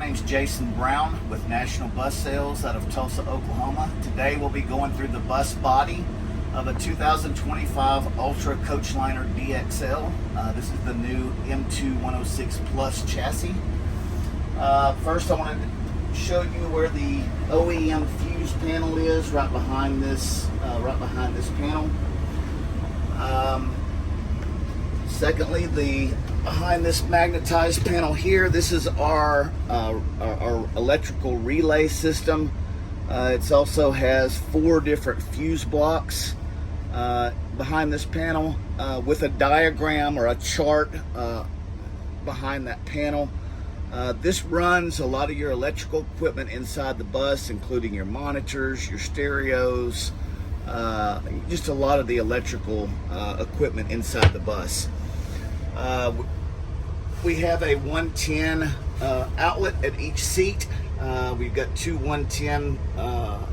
name's Jason Brown with National Bus Sales out of Tulsa, Oklahoma. Today we'll be going through the bus body of a 2025 Ultracoachliner DXL. This is the new M2 106 Plus chassis. First I want to show you where the OEM fuse panel is, right behind this panel. Secondly, behind this magnetized panel here, this is our electrical relay system. It also has 4 different fuse blocks behind this panel with a diagram or a chart behind that panel. This runs a lot of your electrical equipment inside the bus, including your monitors, your stereos, just a lot of the electrical equipment inside the bus. We have a 110 outlet at each seat. We've got 2 110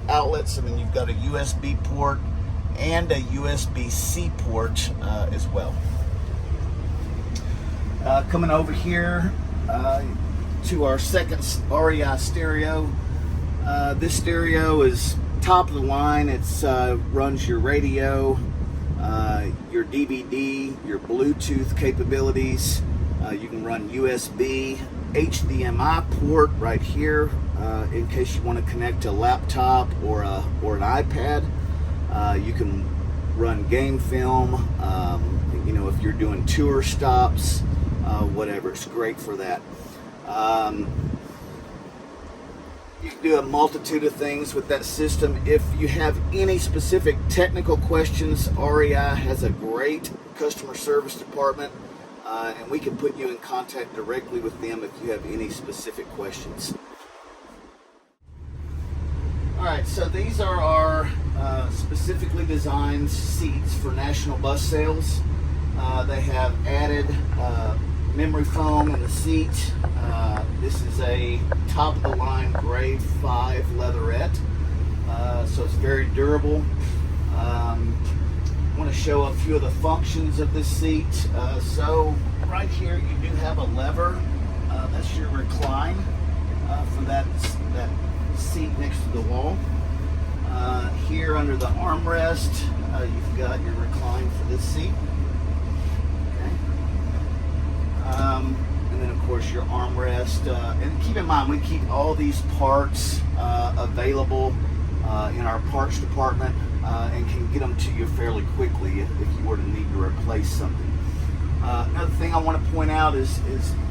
outlets, and then you've got a USB port and a USB-C port as well. Coming over here to our second REI stereo. This stereo is top of the line. It's runs your radio, your DVD, your Bluetooth capabilities. You can run USB, HDMI port right here in case you want to connect to a laptop or an iPad. You can run game film, if you're doing tour stops, whatever. It's great for that. You can do a multitude of things with that system. If you have any specific technical questions, REI has a great customer service department, and we can put you in contact directly with them if you have any specific questions. Alright, so these are our specifically designed seats for National Bus Sales. They have added memory foam in the seat. This is a top-of-the-line grade 5 leatherette, so it's very durable. I want to show a few of the functions of this seat. So right here you do have a lever. That's your recline for that seat next to the wall. Here under the armrest, you've got your recline for this seat. And then of course your armrest, and keep in mind we keep all these parts available in our parts department and can get them to you fairly quickly if you were to need to replace something. Another thing I want to point out is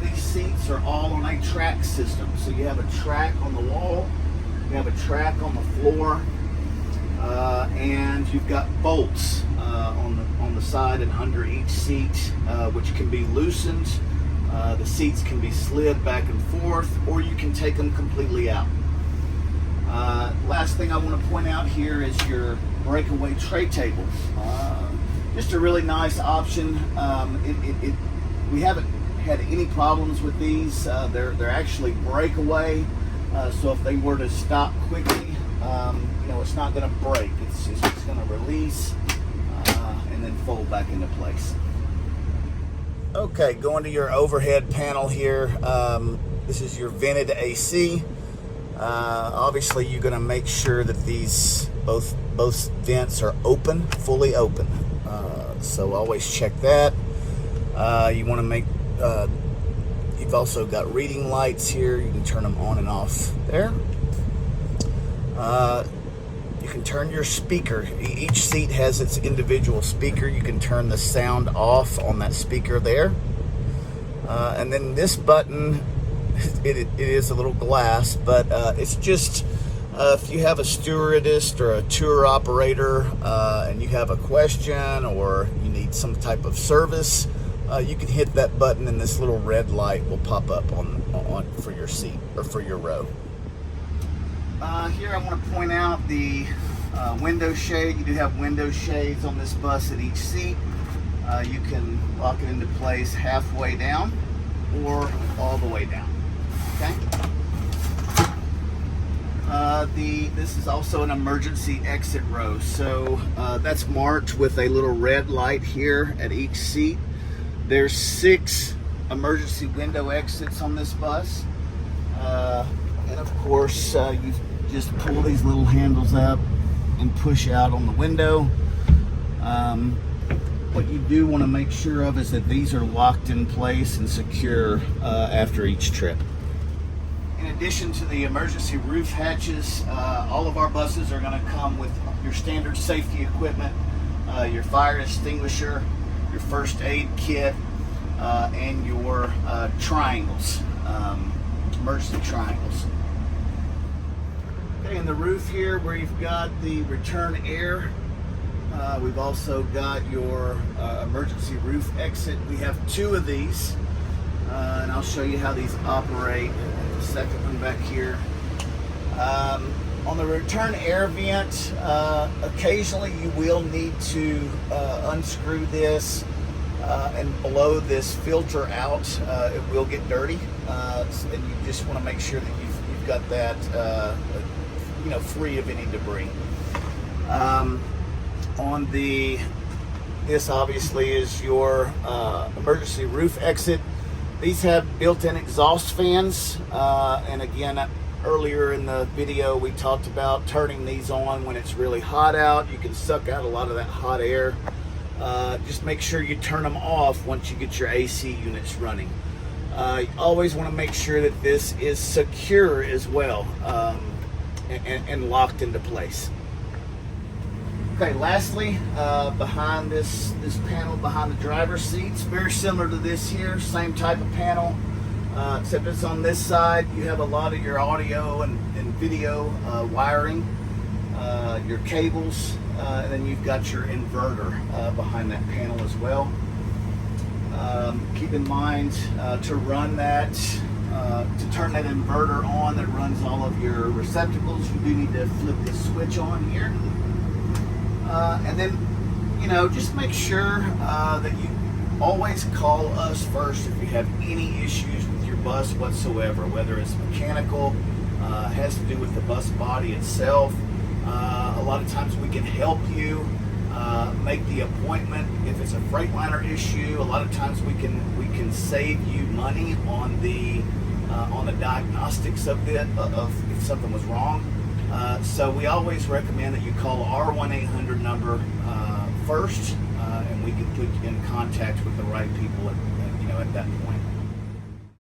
these seats are all on a track system. So you have a track on the wall, you have a track on the floor, and you've got bolts on the side and under each seat, which can be loosened. The seats can be slid back and forth, or you can take them completely out. Last thing I want to point out here is your breakaway tray table. Just a really nice option. We haven't had any problems with these. They're actually breakaway, so if they were to stop quickly, it's not going to break. It's just going to release and then fold back into place. Okay, going to your overhead panel here. This is your vented AC. Obviously, you're going to make sure that these both vents are open, fully open. So always check that. You want to make. You've also got reading lights here. You can turn them on and off there. You can turn your speaker. Each seat has its individual speaker. You can turn the sound off on that speaker there. And then this button, it is a little glass, but it's just if you have a stewardess or a tour operator and you have a question or you need some type of service, you can hit that button and this little red light will pop up on for your seat or for your row. Here I want to point out the window shade. You do have window shades on this bus at each seat. You can lock it into place halfway down or all the way down. Okay. This is also an emergency exit row, so that's marked with a little red light here at each seat. There's 6 emergency window exits on this bus. And of course, you just pull these little handles up and push out on the window. What you do want to make sure of is that these are locked in place and secure after each trip. In addition to the emergency roof hatches, all of our buses are going to come with your standard safety equipment, your fire extinguisher, your first aid kit, and your triangles, emergency triangles. Okay, in the roof here where you've got the return air, we've also got your emergency roof exit. We have two of these, and I'll show you how these operate. The second one back here. On the return air vent, occasionally you will need to unscrew this and blow this filter out. It will get dirty, and you just want to make sure that you've got that free of any debris. This obviously is your emergency roof exit. These have built-in exhaust fans, and again, earlier in the video we talked about turning these on when it's really hot out. You can suck out a lot of that hot air. Just make sure you turn them off once you get your AC units running. You always want to make sure that this is secure as well, and locked into place. Okay, lastly, behind this panel behind the driver's seats, very similar to this here, same type of panel, except it's on this side. You have a lot of your audio and video wiring, your cables, and then you've got your inverter behind that panel as well. Keep in mind to run that, to turn that inverter on that runs all of your receptacles, you do need to flip this switch on here. And then, just make sure that you always call us first if you have any issues with your bus whatsoever, whether it's mechanical, has to do with the bus body itself. A lot of times we can help you make the appointment. If it's a Freightliner issue, a lot of times we can save you money on the diagnostics of if something was wrong. So we always recommend that you call our 1-800 number first, and we can put you in contact with the right people at that point.